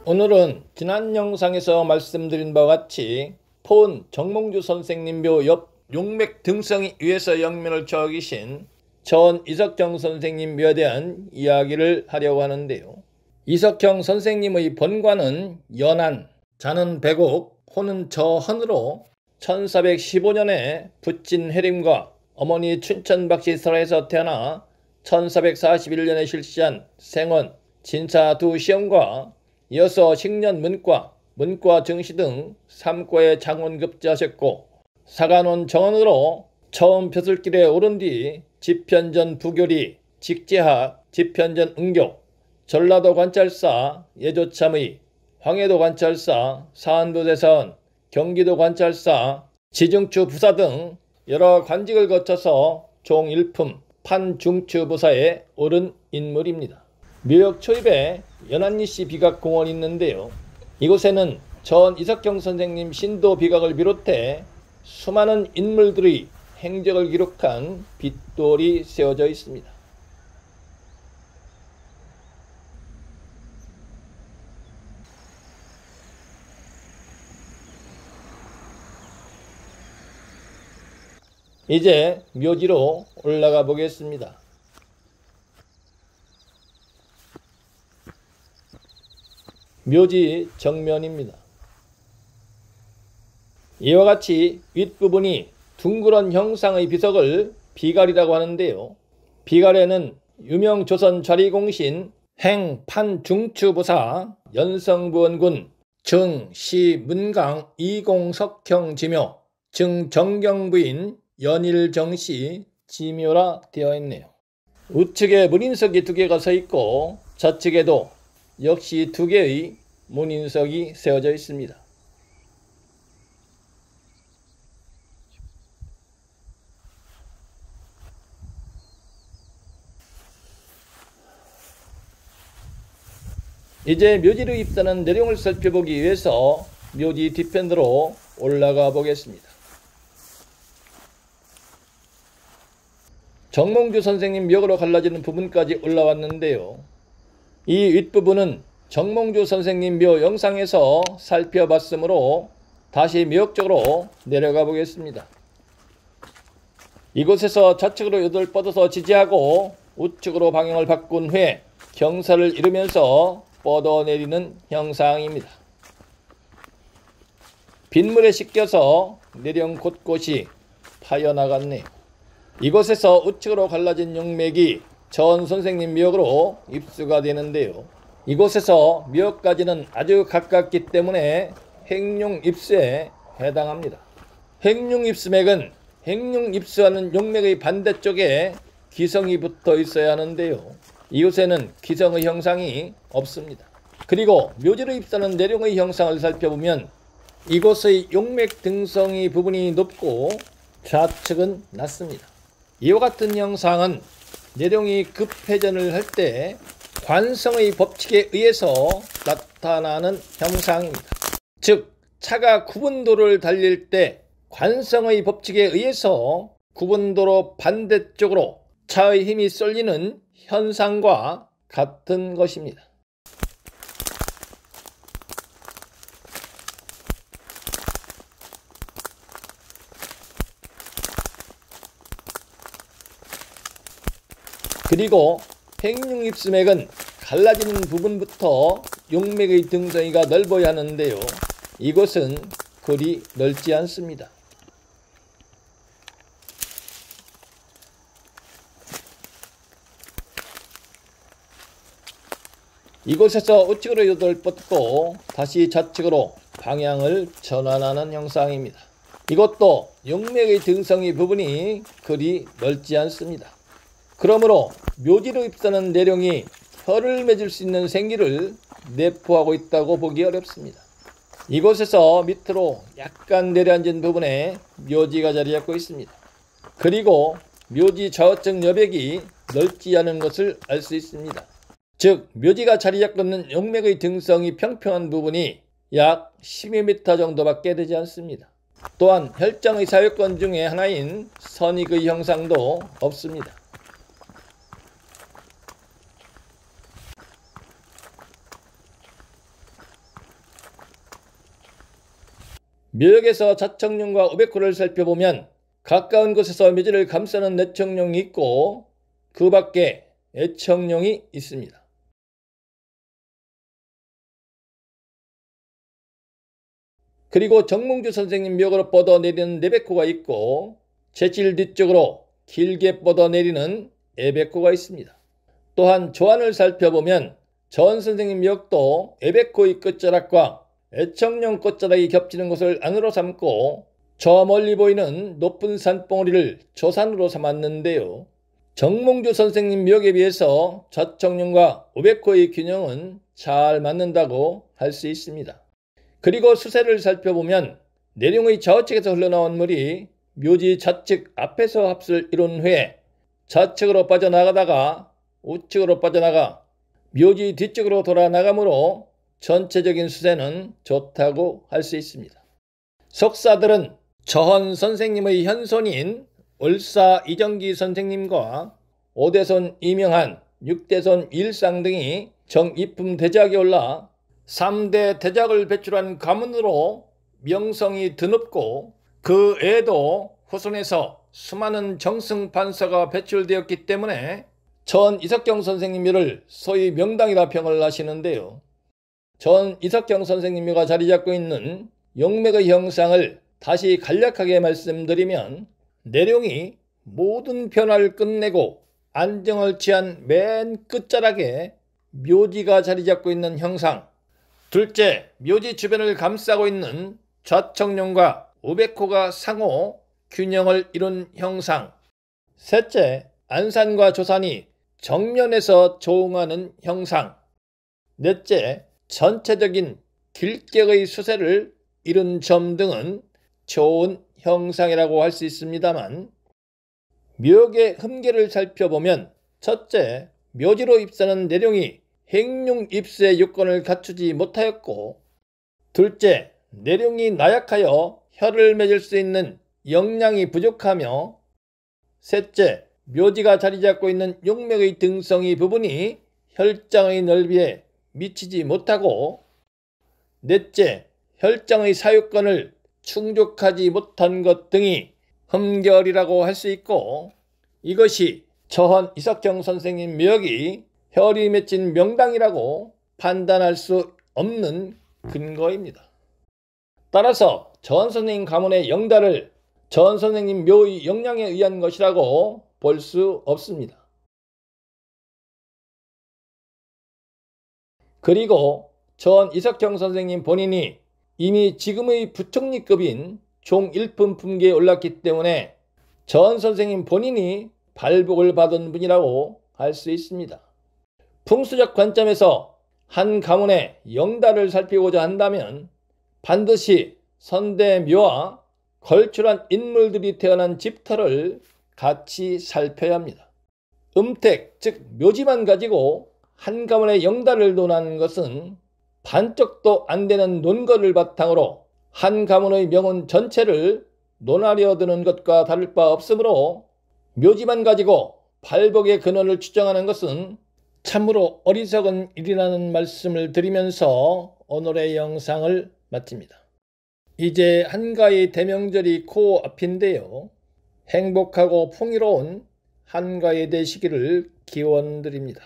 오늘은 지난 영상에서 말씀드린 바와 같이 포은 정몽주 선생님 묘 옆 용맥 등성이 위에서 영면을 처하 계신 전 이석경 선생님 묘에 대한 이야기를 하려고 하는데요. 이석경 선생님의 본관은 연안, 자는 백옥, 호는 저헌으로 1415년에 부친 해림과 어머니 춘천박시설에서 태어나 1441년에 실시한 생원, 진사 두 시험과 이어서 식년 문과, 문과 증시 등 3과에 장원급제하셨고 사간원 정원으로 처음 벼슬길에 오른 뒤 집현전 부교리, 직제학, 집현전 응교, 전라도 관찰사, 예조참의, 황해도 관찰사, 사안도대사원, 경기도 관찰사, 지중추 부사 등 여러 관직을 거쳐서 종 1품 판중추 부사에 오른 인물입니다. 묘역 초입에 연안리씨 비각공원이 있는데요. 이곳에는 전 이석경 선생님 신도 비각을 비롯해 수많은 인물들의 행적을 기록한 빗돌이 세워져 있습니다. 이제 묘지로 올라가 보겠습니다. 묘지 정면입니다. 이와 같이 윗부분이 둥그런 형상의 비석을 비갈이라고 하는데요. 비갈에는 유명 조선 좌리공신 행판중추부사 연성부원군 증시문강 이공석형 지묘 증정경부인 연일정씨 지묘라 되어 있네요. 우측에 문인석이 2개가 서 있고 좌측에도 역시 2개의 문인석이 세워져 있습니다. 이제 묘지로 입사하는 내용을 살펴보기 위해서 묘지 뒤편으로 올라가 보겠습니다. 정몽주 선생님 묘로 갈라지는 부분까지 올라왔는데요. 이 윗부분은 정몽주 선생님 묘 영상에서 살펴봤으므로 다시 묘역 쪽으로 내려가 보겠습니다. 이곳에서 좌측으로 요도를 뻗어서 지지하고 우측으로 방향을 바꾼 후에 경사를 이루면서 뻗어내리는 형상입니다. 빗물에 씻겨서 내령 곳곳이 파여나갔네요. 이곳에서 우측으로 갈라진 용맥이 전 선생님 묘역으로 입수가 되는데요. 이곳에서 묘역까지는 아주 가깝기 때문에 행룡입수에 해당합니다. 행룡입수맥은 행룡입수하는 용맥의 반대쪽에 기성이 붙어 있어야 하는데요. 이곳에는 기성의 형상이 없습니다. 그리고 묘지로 입수하는 내룡의 형상을 살펴보면 이곳의 용맥 등성이 부분이 높고 좌측은 낮습니다. 이와 같은 형상은 내룡이 급회전을 할 때 관성의 법칙에 의해서 나타나는 형상입니다. 즉 차가 구분도를 달릴 때 관성의 법칙에 의해서 구분도로 반대쪽으로 차의 힘이 쏠리는 현상과 같은 것입니다. 그리고 행룡입수맥은 갈라지는 부분부터 용맥의 등성이가 넓어야 하는데요. 이곳은 그리 넓지 않습니다. 이곳에서 우측으로 요도를 뻗고 다시 좌측으로 방향을 전환하는 형상입니다. 이것도 용맥의 등성이 부분이 그리 넓지 않습니다. 그러므로 묘지로 입사하는 내룡이 혀를 맺을 수 있는 생기를 내포하고 있다고 보기 어렵습니다. 이곳에서 밑으로 약간 내려앉은 부분에 묘지가 자리 잡고 있습니다. 그리고 묘지 좌우측 여백이 넓지 않은 것을 알 수 있습니다. 즉 묘지가 자리 잡고 있는 용맥의 등성이 평평한 부분이 약 12m 정도밖에 되지 않습니다. 또한 혈장의 사회권 중에 하나인 선익의 형상도 없습니다. 묘역에서 자청룡과 우백호를 살펴보면 가까운 곳에서 묘지를 감싸는 내청룡이 있고 그 밖에 애청룡이 있습니다. 그리고 정몽주 선생님 묘역으로 뻗어내리는 내백호가 있고 제칠 뒤쪽으로 길게 뻗어내리는 애백호가 있습니다. 또한 조안을 살펴보면 전 선생님 묘역도 애백호의 끝자락과 애청룡 끝자락이 겹치는 곳을 안으로 삼고 저 멀리 보이는 높은 산봉우리를 조산으로 삼았는데요. 정몽주 선생님 묘역에 비해서 자청룡과 우백호의 균형은 잘 맞는다고 할 수 있습니다. 그리고 수세를 살펴보면 내룡의 좌우측에서 흘러나온 물이 묘지 좌측 앞에서 합을 이룬 후에 좌측으로 빠져나가다가 우측으로 빠져나가 묘지 뒤쪽으로 돌아 나가므로 전체적인 수세는 좋다고 할 수 있습니다. 석사들은 저헌 선생님의 현손인 을사 이정기 선생님과 5대손 이명한, 6대손 일상 등이 정입품 대작에 올라 3대 대작을 배출한 가문으로 명성이 드높고 그 애도 후손에서 수많은 정승판서가 배출되었기 때문에 전 이석경 선생님 묘를 소위 명당이라 평을 하시는데요. 전 이석경 선생님 묘가 자리 잡고 있는 용맥의 형상을 다시 간략하게 말씀드리면 내룡이 모든 변화를 끝내고 안정을 취한 맨 끝자락에 묘지가 자리 잡고 있는 형상, 둘째, 묘지 주변을 감싸고 있는 좌청룡과 우백호가 상호 균형을 이룬 형상, 셋째, 안산과 조산이 정면에서 조응하는 형상, 넷째, 전체적인 길격의 수세를 이룬 점 등은 좋은 형상이라고 할 수 있습니다만 묘역의 흠계를 살펴보면 첫째, 묘지로 입사는 내룡이 행룡 입수의 요건을 갖추지 못하였고 둘째, 내룡이 나약하여 혀를 맺을 수 있는 역량이 부족하며 셋째, 묘지가 자리 잡고 있는 용맥의 등성이 부분이 혈장의 넓이에 미치지 못하고 넷째, 혈장의 사유권을 충족하지 못한 것 등이 흠결이라고 할 수 있고 이것이 저헌 이석경 선생님 묘역이 혈이 맺힌 명당이라고 판단할 수 없는 근거입니다. 따라서 전 선생님 가문의 영달을 전 선생님 묘의 역량에 의한 것이라고 볼 수 없습니다. 그리고 전 이석경 선생님 본인이 이미 지금의 부총리급인 종일품 품계에 올랐기 때문에 전 선생님 본인이 발복을 받은 분이라고 할 수 있습니다. 풍수적 관점에서 한 가문의 영달을 살피고자 한다면 반드시 선대묘와 걸출한 인물들이 태어난 집터를 같이 살펴야 합니다. 음택, 즉 묘지만 가지고 한 가문의 영달을 논하는 것은 반쪽도 안 되는 논거를 바탕으로 한 가문의 명운 전체를 논하려 드는 것과 다를 바 없으므로 묘지만 가지고 발복의 근원을 추정하는 것은 참으로 어리석은 일이라는 말씀을 드리면서 오늘의 영상을 마칩니다. 이제 한가위 대명절이 코앞인데요. 행복하고 풍요로운 한가위 되시기를 기원드립니다.